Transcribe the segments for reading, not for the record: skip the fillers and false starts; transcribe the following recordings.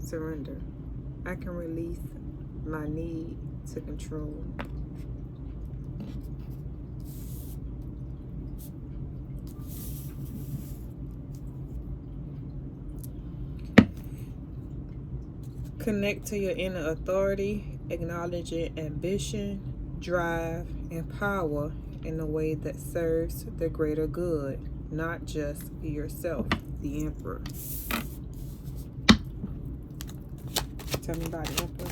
Surrender. I can release my need to control. Connect to your inner authority, acknowledging ambition, drive, and power in a way that serves the greater good, not just yourself. The Emperor. Tell me about the Emperor.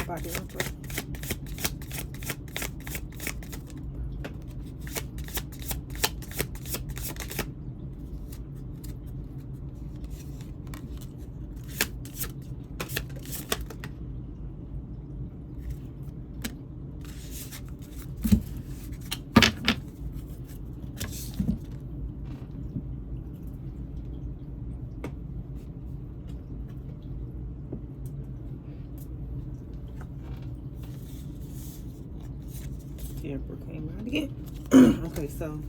About the Emperor. The Emperor came out again. Okay, so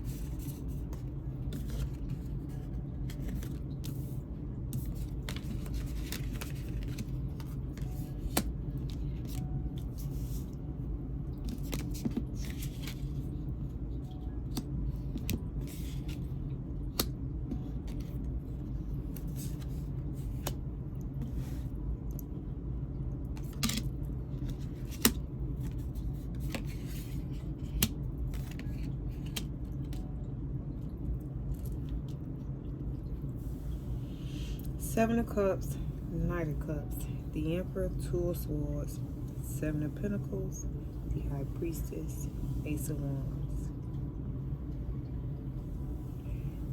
Seven of Cups, Knight of Cups, the Emperor, Two of Swords, Seven of Pentacles, the High Priestess, Ace of Wands.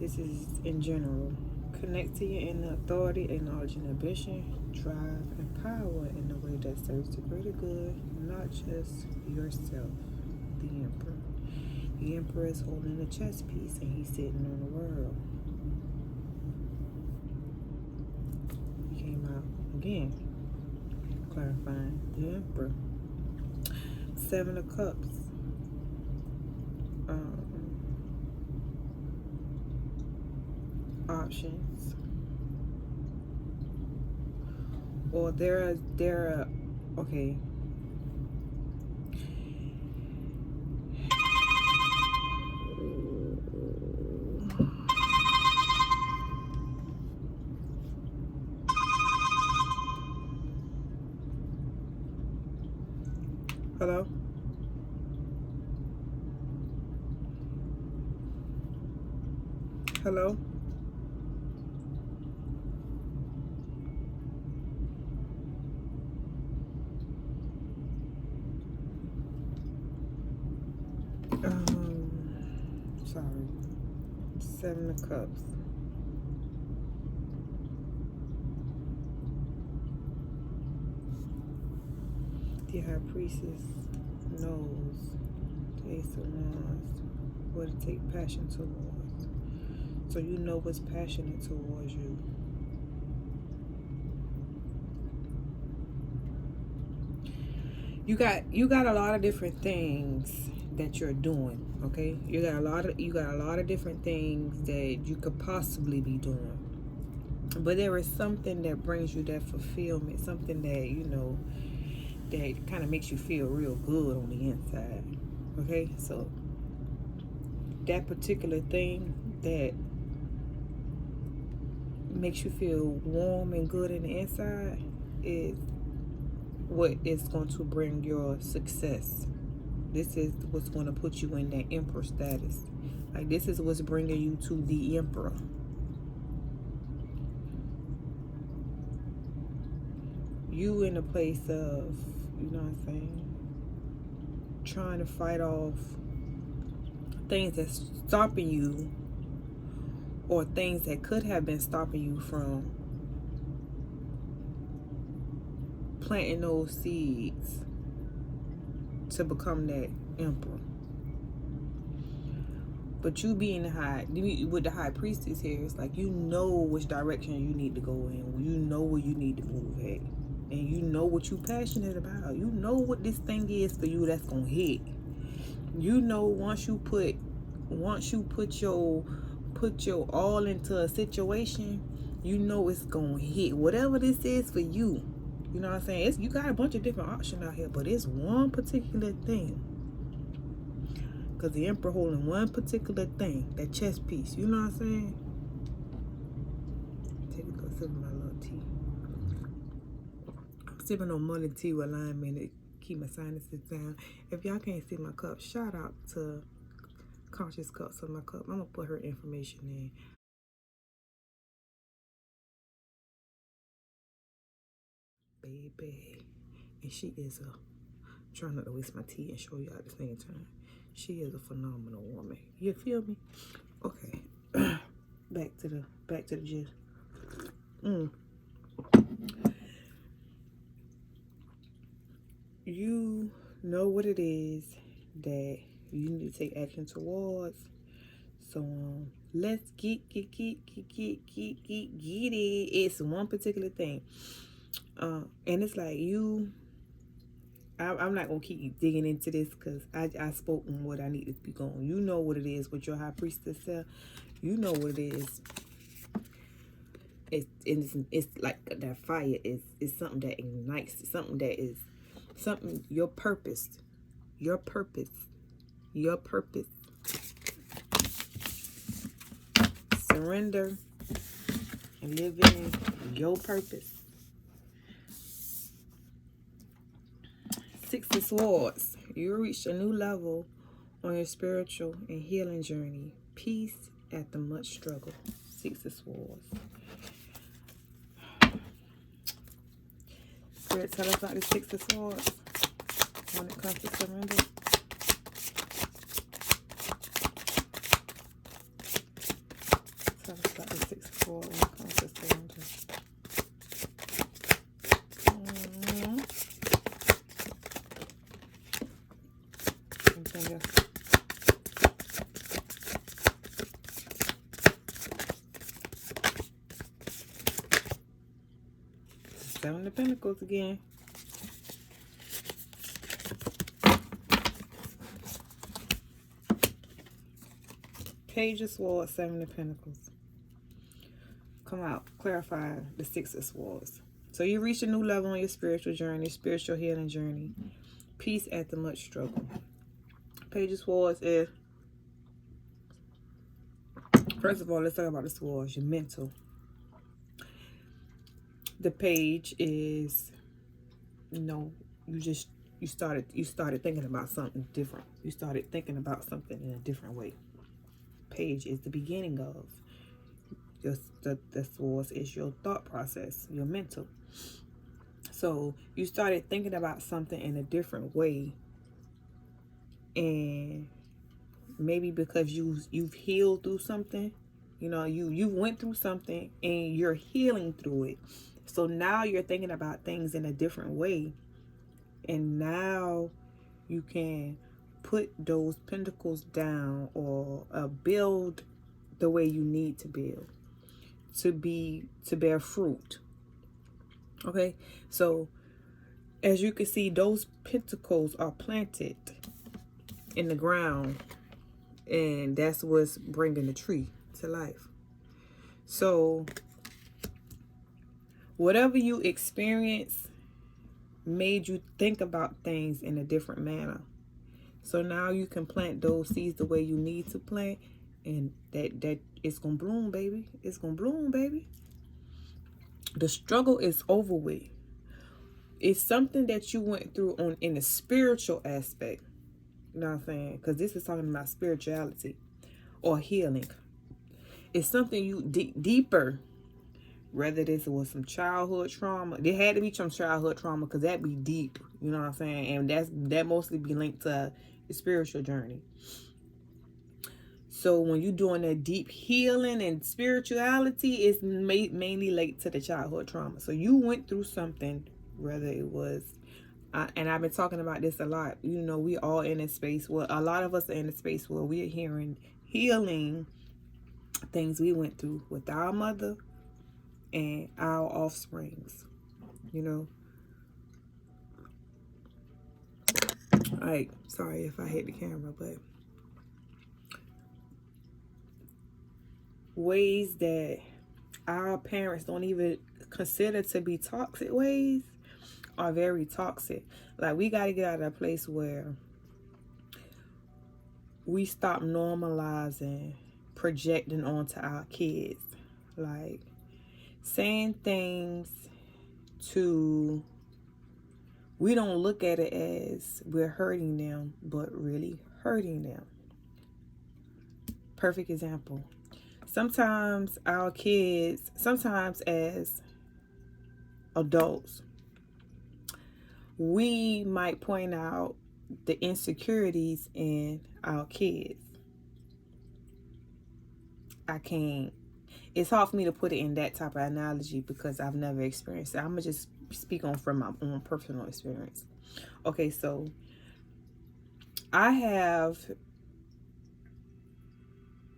This is in general. Connect to your inner authority, acknowledging ambition, drive, and power in a way that serves the greater good, not just yourself. The Emperor. The Emperor is holding a chess piece and he's sitting on the world. Came out again, clarifying the Emperor. Seven of Cups. Options, or there are okay. Hello? Hello? Sorry. Seven of Cups. The High Priestess knows the Ace of Wands what to take passion towards. So you know what's passionate towards you. You got a lot of different things that you're doing, okay? You got a lot of different things that you could possibly be doing. But there is something that brings you that fulfillment, something that, you know, that kind of makes you feel real good on the inside. Okay? So that particular thing that makes you feel warm and good in the inside is what is going to bring your success. This is what's going to put you in that emperor status. Like, this is what's bringing you to the emperor. You in a place of, you know what I'm saying, trying to fight off things that's stopping you, or things that could have been stopping you from planting those seeds to become that emperor. But you being with the high priestess here, it's like you know which direction you need to go in. You know where you need to move at. And you know what you're passionate about. You know what this thing is for you that's gonna hit. You know once you put your all into a situation, you know it's gonna hit. Whatever this is for you. You know what I'm saying? You got a bunch of different options out here, but it's one particular thing. Because the emperor holding one particular thing, that chess piece. You know what I'm saying? Take a little sip of my little tea. I'm sipping on morning tea with lime in it. Keep my sinuses down. If y'all can't see my cup, shout out to Conscious Cups of my cup. I'm going to put her information in. Baby. And she is trying not to waste my tea and show you at the same time. She is a phenomenal woman. You feel me? Okay. back to the gist. You know what it is that you need to take action towards. So let's get it. It's one particular thing. And it's like I'm not gonna keep digging into this because I spoke on what I need to speak on. You know what it is with your high priestess self. You know what it is. It's like that fire is something that ignites, something that is something, your purpose. Surrender and live in your purpose. Six of Swords. You reached a new level on your spiritual and healing journey. Peace after much struggle. Six of Swords. Spirit, tell us about the Six of Swords when it comes to surrender. Tell us about the Six of Swords when it comes to surrender. Anything else? Seven of Pentacles again. Page of Swords, Seven of Pentacles. Come out, clarify the Six of Swords. So you reach a new level on your spiritual journey, spiritual healing journey. Peace after much struggle. Page of Swords is, first of all, let's talk about the swords, your mental. The page is, you started thinking about something different. You started thinking about something in a different way. Page is the beginning of the swords is your thought process, your mental. So you started thinking about something in a different way, and maybe because you've healed through something, you went through something and you're healing through it. So now you're thinking about things in a different way, and now you can put those pentacles down or build the way you need to build to bear fruit. Okay, so as you can see, those pentacles are planted in the ground, and that's what's bringing the tree to life. So whatever you experience made you think about things in a different manner. So now you can plant those seeds the way you need to plant, and that it's gonna bloom, baby. It's gonna bloom, baby. The struggle is over with. It's something that you went through on in the spiritual aspect. You know what I'm saying? Because this is talking about spirituality or healing. It's something you deeper. Whether this was some childhood trauma, there had to be some childhood trauma because that be deep. You know what I'm saying? And that mostly be linked to the spiritual journey. So when you're doing that deep healing and spirituality, it's mainly linked to the childhood trauma. So you went through something, whether it was, and I've been talking about this a lot. You know, we all in a space where a lot of us are in a space where we're healing things we went through with our mother and our offsprings. You know, like, sorry if I hit the camera, but ways that our parents don't even consider to be toxic ways are very toxic. Like, we got to get out of a place where we stop normalizing projecting onto our kids, like saying things we don't look at it as we're hurting them, but really hurting them. Perfect example. Sometimes our kids, sometimes as adults, we might point out the insecurities in our kids. It's hard for me to put it in that type of analogy because I've never experienced it. I'm going to just speak from my own personal experience. Okay, so I have,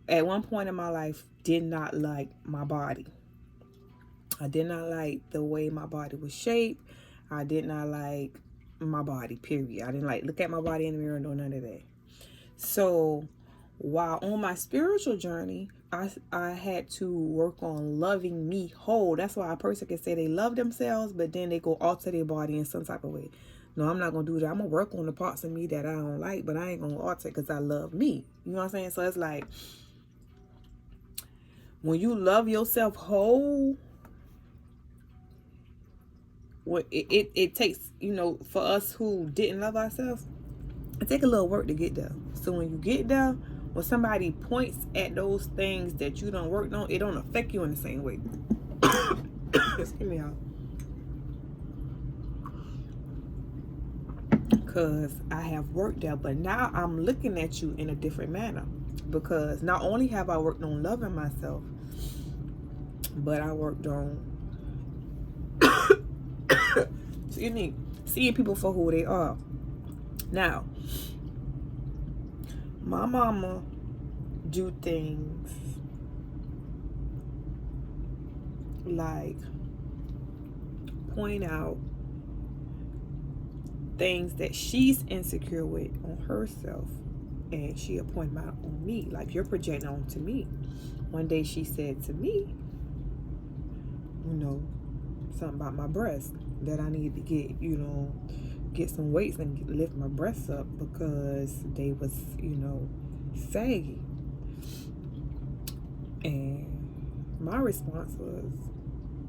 at one point in my life, did not like my body. I did not like the way my body was shaped. I did not like my body, period. I didn't look at my body in the mirror, no, none of that. So while on my spiritual journey, I had to work on loving me whole. That's why a person can say they love themselves, but then they go alter their body in some type of way. No, I'm not going to do that. I'm going to work on the parts of me that I don't like, but I ain't going to alter it because I love me. You know what I'm saying? So it's like, when you love yourself whole, it takes, for us who didn't love ourselves, it takes a little work to get there. So when you get there, when somebody points at those things that you don't work on, it don't affect you in the same way. Excuse me, y'all. Because I have worked there, but now I'm looking at you in a different manner. Because not only have I worked on loving myself, but I worked on seeing people for who they are. Now, my mama do things like point out things that she's insecure with on herself, and she'll point them out on me, like, you're projecting onto me. One day she said to me, something about my breasts, that I need to get some weights and lift my breasts up because they was, saggy. And my response was,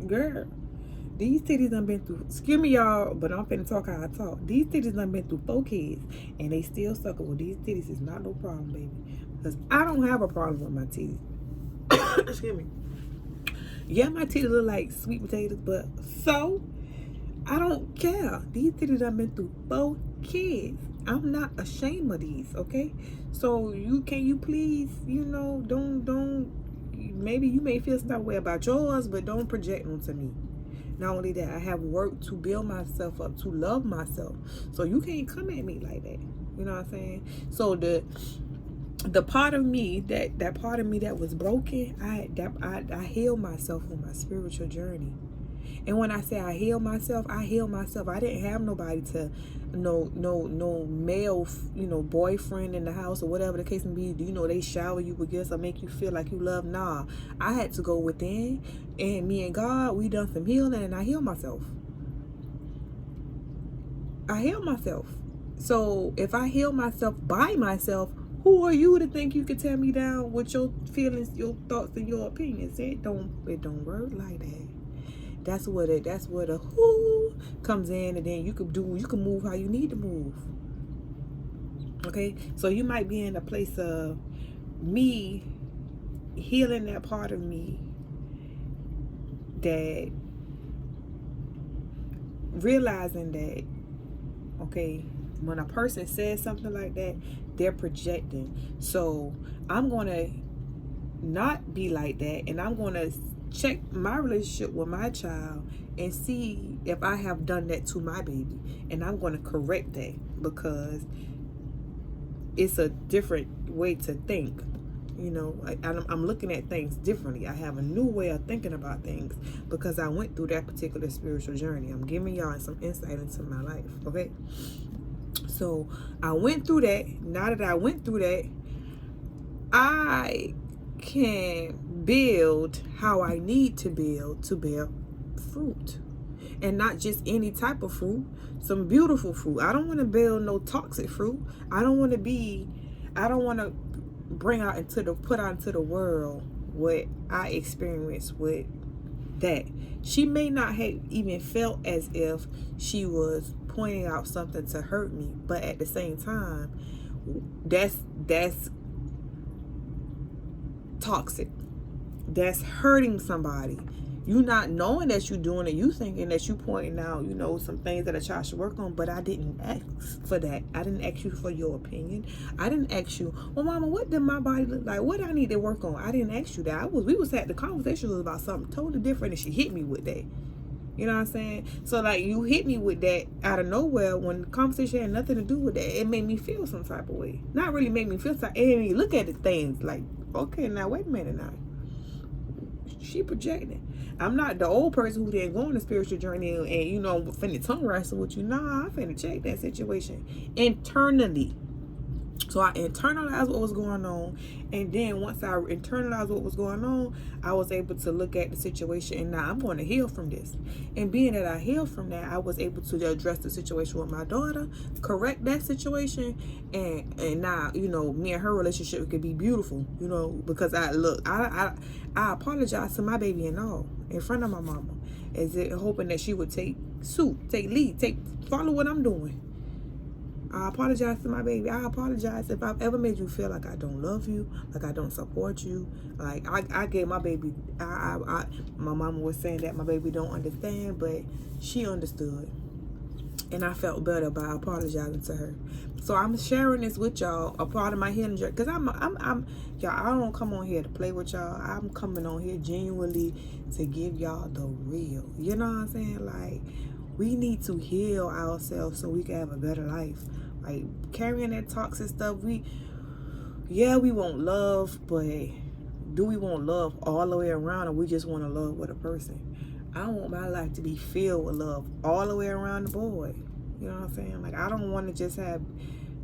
girl, these titties done been through, excuse me y'all, but I'm finna talk how I talk. These titties done been through 4 kids and they still suckable. These titties is not no problem, baby. Because I don't have a problem with my titties. Excuse me. Yeah, my titties look like sweet potatoes, but so I don't care. These titties done been through 4 kids. I'm not ashamed of these, okay? So can you please, don't maybe you may feel some way about yours, but don't project onto me. Not only that, I have worked to build myself up, to love myself. So you can't come at me like that. You know what I'm saying? So the part of me that part of me that was broken, I healed myself on my spiritual journey. And when I say I healed myself. I didn't have nobody to, no male, boyfriend in the house or whatever the case may be. They shower you with gifts or make you feel like you love. Nah, I had to go within, and me and God, we done some healing, and I healed myself. So if I heal myself by myself, who are you to think you could tear me down with your feelings, your thoughts, and your opinions? It don't work like that. That's where the who comes in, and then you can move how you need to move. Okay, so you might be in a place of me healing that part of me, that realizing that, okay, when a person says something like that, they're projecting. So I'm gonna not be like that, and I'm gonna check my relationship with my child and see if I have done that to my baby, and I'm gonna correct that, because it's a different way to think. I'm looking at things differently. I have a new way of thinking about things because I went through that particular spiritual journey. I'm giving y'all some insight into my life, okay? So I went through that. Now that I went through that, I can build how I need to build to bear fruit. And not just any type of fruit, some beautiful fruit. I don't want to build no toxic fruit. I don't want to put out into the world what I experienced with that. She may not have even felt as if she was pointing out something to hurt me, but at the same time, that's toxic. That's hurting somebody. You not knowing that you doing it, you thinking that you pointing out, some things that a child should work on, but I didn't ask for that. I didn't ask you for your opinion. I didn't ask you, well, mama, what did my body look like? What I need to work on? I didn't ask you that. The conversation was about something totally different, and she hit me with that. You know what I'm saying? So like, you hit me with that out of nowhere when the conversation had nothing to do with that. It made me feel some type of way. Not really made me feel some. It made me look at the things like, okay, now wait a minute now. She projecting. I'm not the old person who didn't go on the spiritual journey and finna tongue wrestle with you. Nah, I'm finna check that situation internally. So I internalized what was going on, and then once I internalized what was going on, I was able to look at the situation, and now I'm going to heal from this. And being that I healed from that, I was able to address the situation with my daughter, correct that situation, and now me and her relationship could be beautiful. Because I apologized to my baby and all in front of my mama, hoping that she would take lead, follow what I'm doing. I apologize to my baby. I apologize if I've ever made you feel like I don't love you, like I don't support you. Like I gave my baby, my mama was saying that my baby don't understand, but she understood. And I felt better by apologizing to her. So I'm sharing this with y'all, a part of my healing journey. Because y'all, I don't come on here to play with y'all. I'm coming on here genuinely to give y'all the real. You know what I'm saying? Like, we need to heal ourselves so we can have a better life. Like, carrying that toxic stuff, we want love, but do we want love all the way around, or we just want to love with a person? I want my life to be filled with love all the way around the board. You know what I'm saying? Like, I don't want to just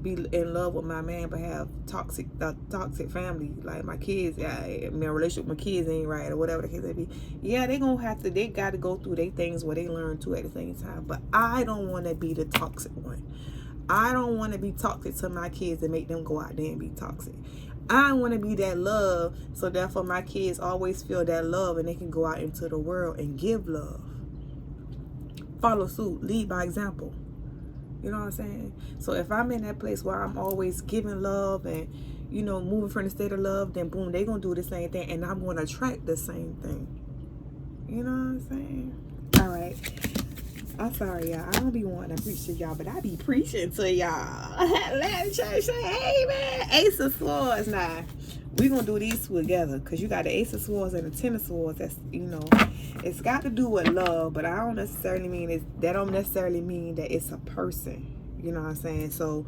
be in love with my man but have toxic family. Like, my kids, my relationship with my kids ain't right, or whatever the case may be. Yeah, they got to go through their things where they learn too at the same time. But I don't want to be the toxic one. I don't want to be toxic to my kids and make them go out there and be toxic. I want to be that love, so therefore my kids always feel that love and they can go out into the world and give love. Follow suit, lead by example. You know what I'm saying? So if I'm in that place where I'm always giving love and, moving from the state of love, then boom, they're going to do the same thing, and I'm going to attract the same thing. You know what I'm saying? All right. I'm sorry, y'all. I don't be wanting to preach to y'all, but I be preaching to y'all. Let the church say, hey, man. Ace of Swords. Now, we going to do these together, because you got the Ace of Swords and the Ten of Swords. That's, it's got to do with love, but that don't necessarily mean that it's a person. You know what I'm saying? So,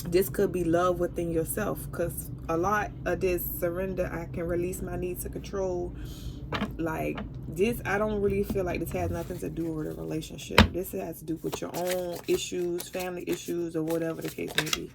this could be love within yourself, because a lot of this surrender, I can release my need to control. Like this, I don't really feel like this has nothing to do with a relationship. This has to do with your own issues, family issues, or whatever the case may be.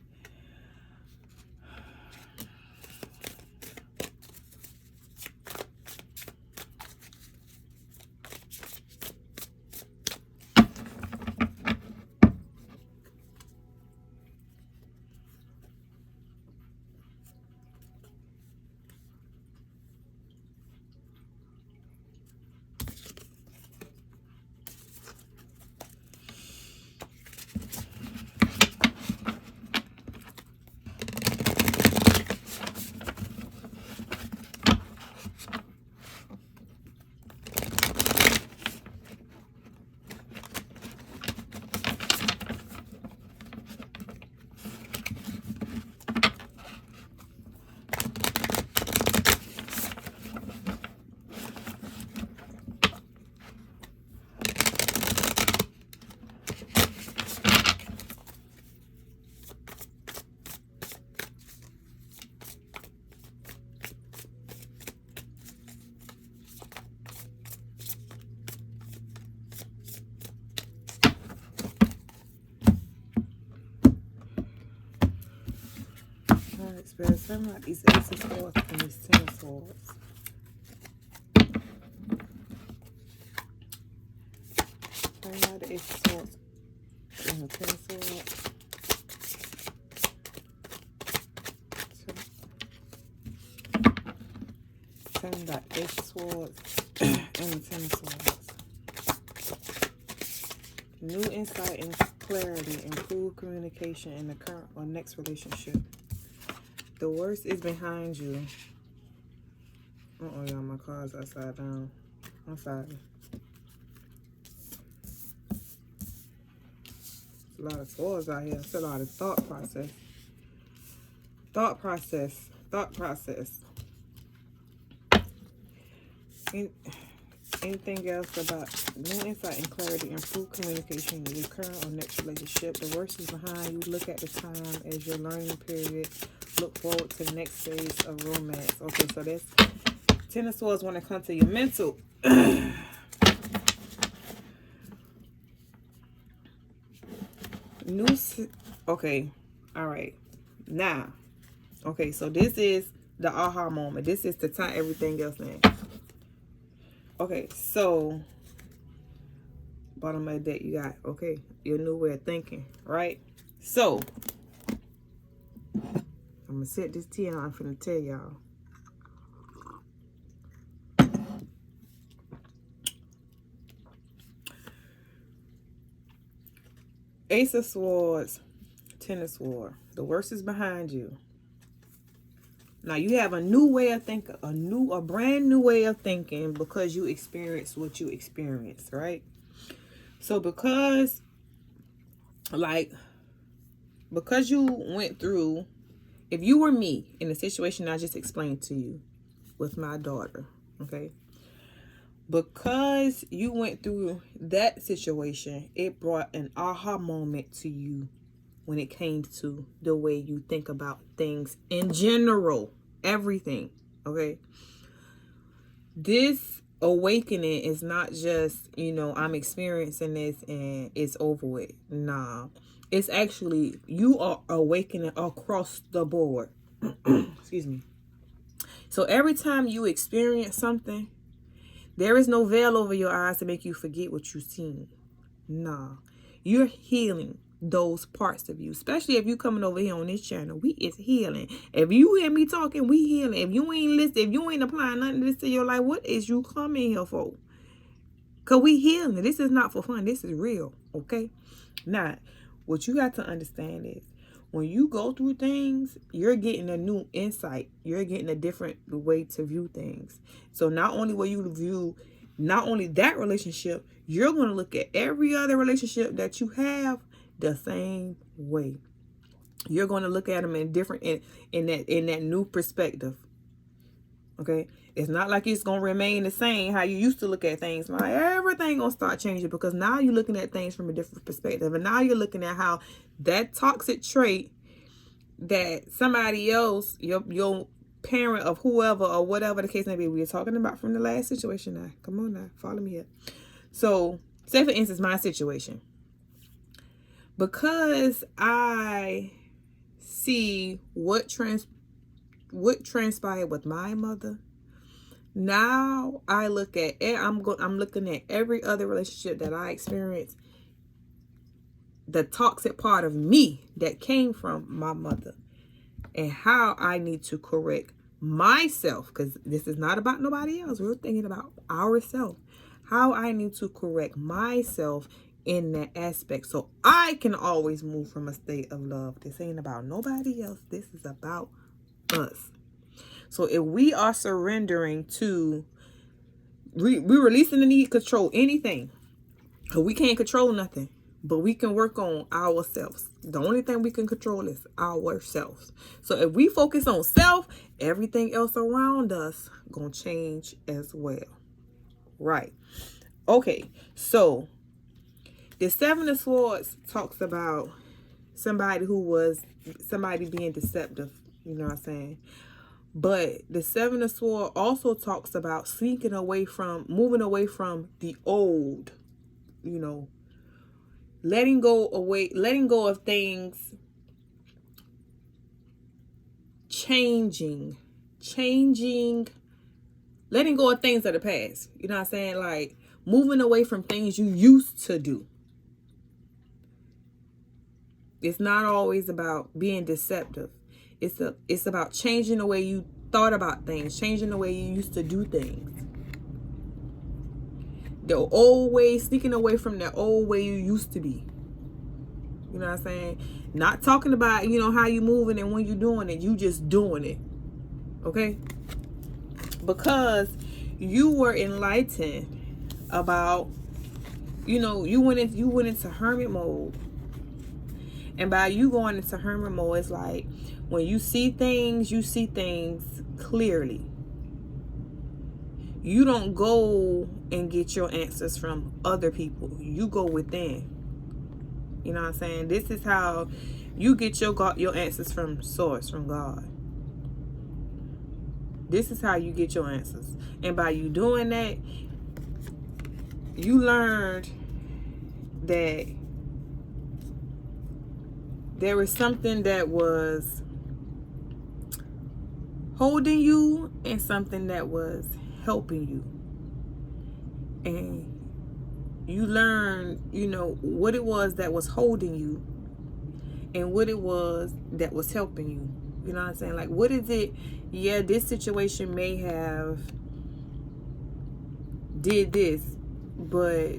Spirit, send out these Ace of Swords and these Ten of Swords. Send out the Ace of Swords and the Ten of Swords. Send out Ace of Swords and the Ten of Swords. New insight and clarity, improved communication in the current or next relationship. The worst is behind you. Y'all, my car's upside down. I'm sorry. There's a lot of swords out here. It's a lot of thought process. Thought process. Thought process. Anything else about new insight and clarity, improved communication in your current or next relationship? The worst is behind you. Look at the time as your learning period. Look forward to the next phase of romance. Okay, so that's Ten of Swords when it comes to your mental. Okay, all right. Now, okay, so this is the aha moment. This is to tie everything else in. Okay, so bottom of the deck you got, okay, your new way of thinking, right? So I'm gonna set this tea out. I'm finna tell y'all. Ace of Swords, Ten of Swords. The worst is behind you. Now you have a new way of thinking, a brand new way of thinking because you experienced what you experienced, right? So because you went through, if you were me in the situation I just explained to you with my daughter, okay? Because you went through that situation, it brought an aha moment to you when it came to the way you think about things in general, everything, okay? This awakening is not just, I'm experiencing this and it's over with. Nah, it's actually, you are awakening across the board. Excuse me. So every time you experience something, there is no veil over your eyes to make you forget what you've seen. Nah, you're healing those parts of you, especially if you coming over here on this channel. We is healing. If you hear me talking, we healing. If you ain't listening, if you ain't applying nothing to this to your life, what is you coming here for? Because we healing. This is not for fun. This is real, okay? Now, what you got to understand is when you go through things, you're getting a new insight. You're getting a different way to view things. So not only will you view not only that relationship, you're going to look at every other relationship that you have the same way. You're going to look at them in different in that new perspective. Okay, it's not like it's going to remain the same how you used to look at things. Like everything going to start changing because now you're looking at things from a different perspective, and now you're looking at how that toxic trait that somebody else, your parent of whoever or whatever the case may be, we were talking about from the last situation. Now, come on now, follow me up. So, say for instance, my situation. Because I see what transpired with my mother, now I look at I'm looking at every other relationship that I experienced, the toxic part of me that came from my mother, and how I need to correct myself, because this is not about nobody else. We're thinking about ourselves. How I need to correct myself in that aspect so I can always move from a state of love. This ain't about nobody else. This is about us. So if we are surrendering to we're releasing the need to control anything, because we can't control nothing, but we can work on ourselves. The only thing we can control is ourselves. So if we focus on self, everything else around us gonna change as well. Right. Okay, so the Seven of Swords talks about somebody being deceptive, you know what I'm saying? But the Seven of Swords also talks about moving away from the old, letting go of things, changing, letting go of things of the past. You know what I'm saying? Like moving away from things you used to do. It's not always about being deceptive. It's about changing the way you thought about things, changing the way you used to do things. The old way, sneaking away from the old way you used to be. You know what I'm saying? Not talking about, you know, how you moving and when you doing it. You just doing it. Okay? Because you were enlightened about, you know, you went into hermit mode. And by you going into hermit mode, it's like when you see things clearly. You don't go and get your answers from other people. You go within. You know what I'm saying? This is how you get your answers from source, from God. This is how you get your answers. And by you doing that, you learned that there is something that was holding you and something that was helping you. And you learn, you know, what it was that was holding you and what it was that was helping you. You know what I'm saying? Like, what is it? Yeah, this situation may have did this, but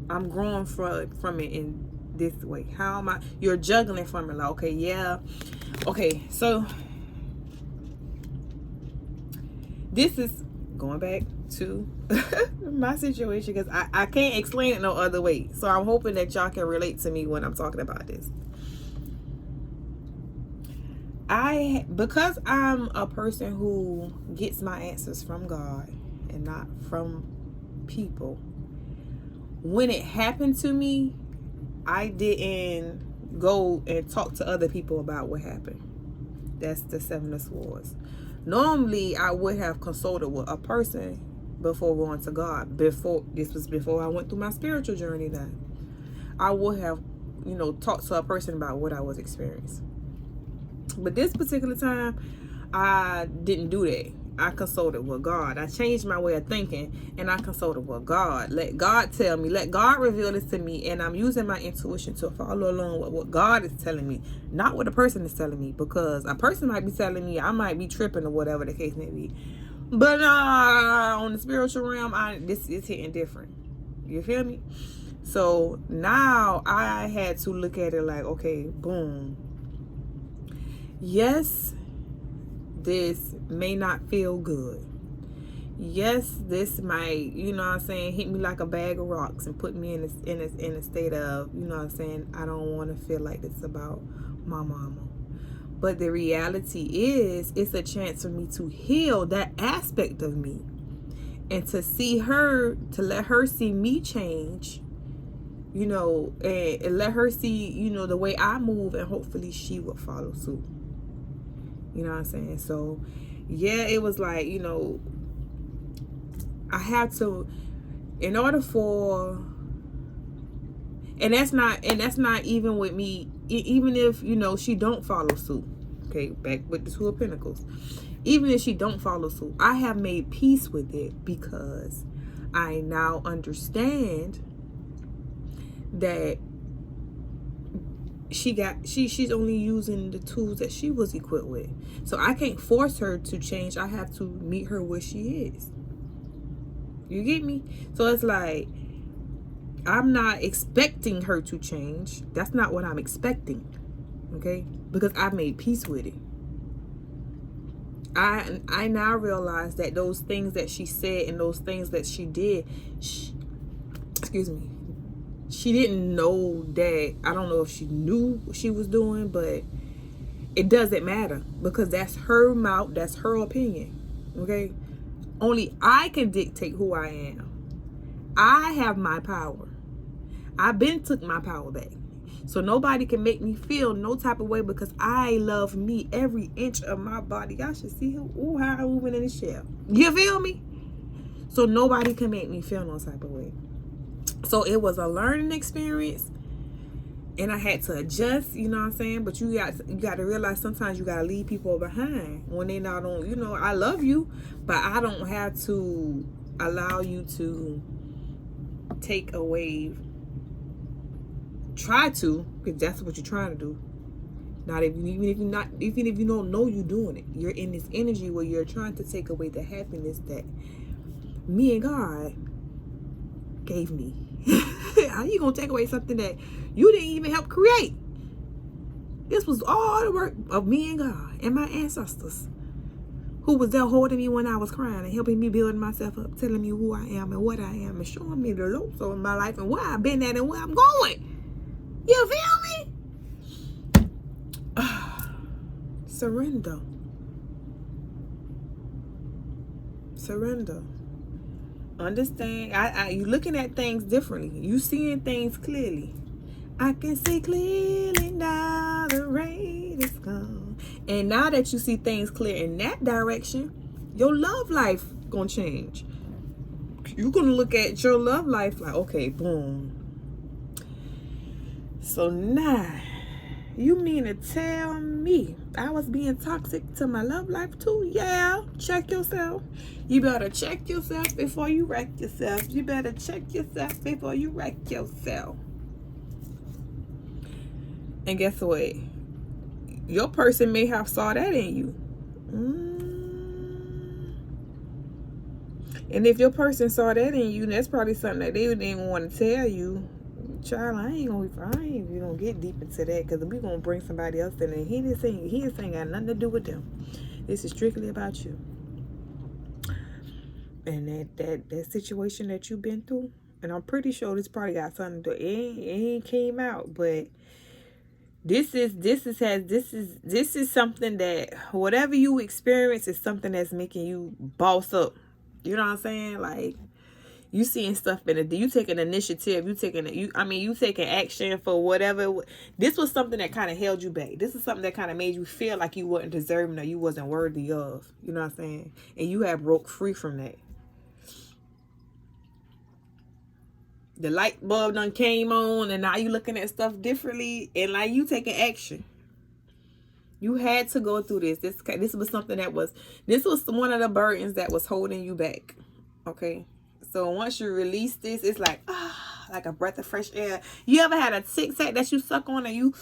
I'm growing from it in this way. How am I? You're juggling from it. Like, okay, yeah. Okay, so this is going back to my situation because I can't explain it no other way. So I'm hoping that y'all can relate to me when I'm talking about this. Because I'm a person who gets my answers from God and not from people, when it happened to me, I didn't go and talk to other people about what happened. That's the Seven of Swords. Normally, I would have consulted with a person before going to God. Before I went through my spiritual journey. Then I would have, you know, talked to a person about what I was experiencing. But this particular time, I didn't do that. I consulted with God. I changed my way of thinking and I consulted with God. Let God tell me. Let God reveal this to me. And I'm using my intuition to follow along with what God is telling me. Not what a person is telling me. Because a person might be telling me I might be tripping or whatever the case may be. But on the spiritual realm, this is hitting different. You feel me? So now I had to look at it like, okay, boom. Yes, this may not feel good. Yes, this might, you know what I'm saying, hit me like a bag of rocks and put me in a state of, you know what I'm saying, I don't want to feel like this about my mama. But the reality is, it's a chance for me to heal that aspect of me and to see her, to let her see me change, you know, and let her see, you know, the way I move, and hopefully she will follow suit. You know what I'm saying? So, yeah, it was like, you know, I had to, in order for, and that's not even with me, even if, you know, she don't follow suit. Okay, back with the Two of Pentacles. Even if she don't follow suit, I have made peace with it because I now understand that she's only using the tools that she was equipped with. So I can't force her to change. I have to meet her where she is. You get me? So it's like, I'm not expecting her to change. That's not what I'm expecting. Okay? Because I've made peace with it. I now realize that those things that she said and those things that she did, excuse me, she didn't know that. I don't know if she knew what she was doing, but it doesn't matter because that's her mouth, that's her opinion. Okay? Only I can dictate who I am. I have my power. I've been took my power back. So nobody can make me feel no type of way because I love me every inch of my body. Y'all should see how I'm moving in the shell. You feel me? So nobody can make me feel no type of way. So it was a learning experience. And I had to adjust, you know what I'm saying? But you got to realize sometimes you got to leave people behind when they not on, you know, I love you, but I don't have to allow you to take away, try to, because that's what you're trying to do. Not even if you don't know you're doing it. You're in this energy where you're trying to take away the happiness that me and God gave me. How you gonna take away something that you didn't even help create? This was all the work of me and God and my ancestors, who was there holding me when I was crying and helping me build myself up, telling me who I am and what I am, and showing me the ropes in my life and where I've been at and where I'm going. You feel me? Surrender. Surrender. Understand. You looking at things differently. You seeing things clearly. I can see clearly now, the rain is gone. And now that you see things clear in that direction, your love life gonna change. You're gonna look at your love life like, okay, boom. So now, you mean to tell me I was being toxic to my love life too? Yeah, check yourself. You better check yourself before you wreck yourself. You better check yourself before you wreck yourself. And guess what? Your person may have saw that in you. And if your person saw that in you, that's probably something that they didn't even want to tell you. Child, I ain't gonna get deep into that, because we're gonna bring somebody else in, and he ain't got nothing to do with them. This is strictly about you. And that situation that you've been through, and I'm pretty sure this probably got something to do. It ain't came out, but this is something that whatever you experience is something that's making you boss up. You know what I'm saying? Like, you seeing stuff in it. You taking initiative. You taking action for whatever. This was something that kind of held you back. This is something that kind of made you feel like you wasn't deserving or you wasn't worthy of. You know what I'm saying? And you have broke free from that. The light bulb done came on, and now you looking at stuff differently, and like you taking action. You had to go through this. This was something this was one of the burdens that was holding you back. Okay. So once you release this, it's like a breath of fresh air. You ever had a tic-tac that you suck on, and you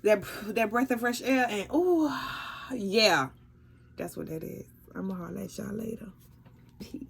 that breath of fresh air, and yeah, that's what that is. I'm gonna holler at y'all later. Peace.